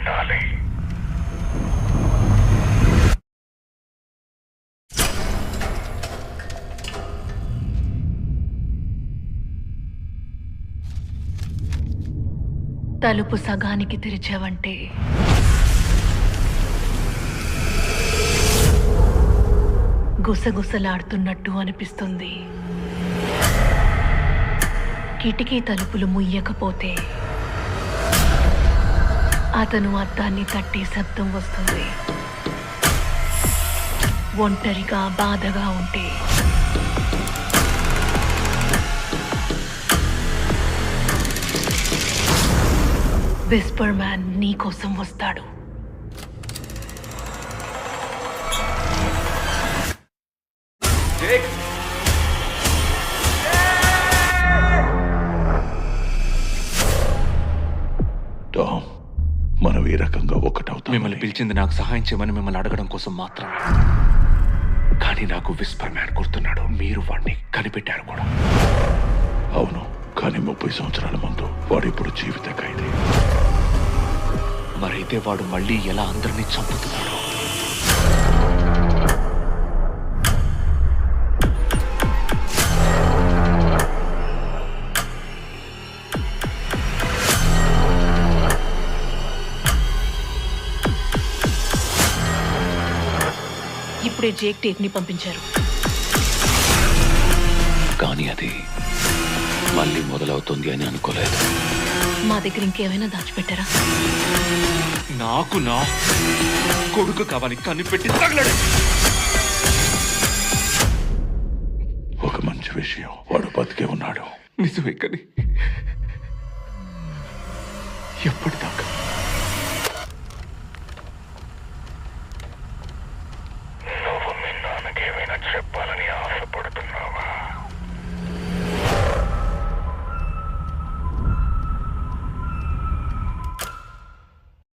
వినాలి. తలుపు సగానికి తెరిచావంటే గుసగుసలాడుతున్నట్టు అనిపిస్తుంది. కిటికీ తలుపులు ముయ్యకపోతే అతను అద్దాన్ని తట్టి శబ్దం వస్తుంది. ఒంటరిగా బాధగా ఉంటే విస్పర్ మ్యాన్ నీకోసం వస్తాడు. టామ్, మనం ఈ రకంగా ఒకటవుతాం. మిమ్మల్ని పిలిచింది నాకు సహాయం చేయమని మిమ్మల్ని అడగడం కోసం మాత్రమే. కానీ నాకు విస్పర్ మ్యాన్ గుర్తున్నాడు. మీరు వాడిని కనిపెట్టారు కూడా. అవును, కానీ 30 సంవత్సరాల ముందు వాడు ఇప్పుడు జీవిత ఖైదీ. మరైతే వాడు మళ్ళీ ఎలా అందరినీ చంపుతున్నాడు? ఇప్పుడే జేక్ టేప్ని పంపించారు. కానీ అది మళ్ళీ మొదలవుతుంది అని అనుకోలేదు. మా దగ్గర ఇంకేమైనా దాచిపెట్టారా? నాకు నా కొడుకు కావాలి, కనిపెట్టి తగలడు. ఒక మంచి విషయం, వాడు బతికే ఉన్నాడు. నిజమే, కానీ ఎప్పటిదాకా? నువ్వు మీ నాన్నకేమైనా చెప్పాలని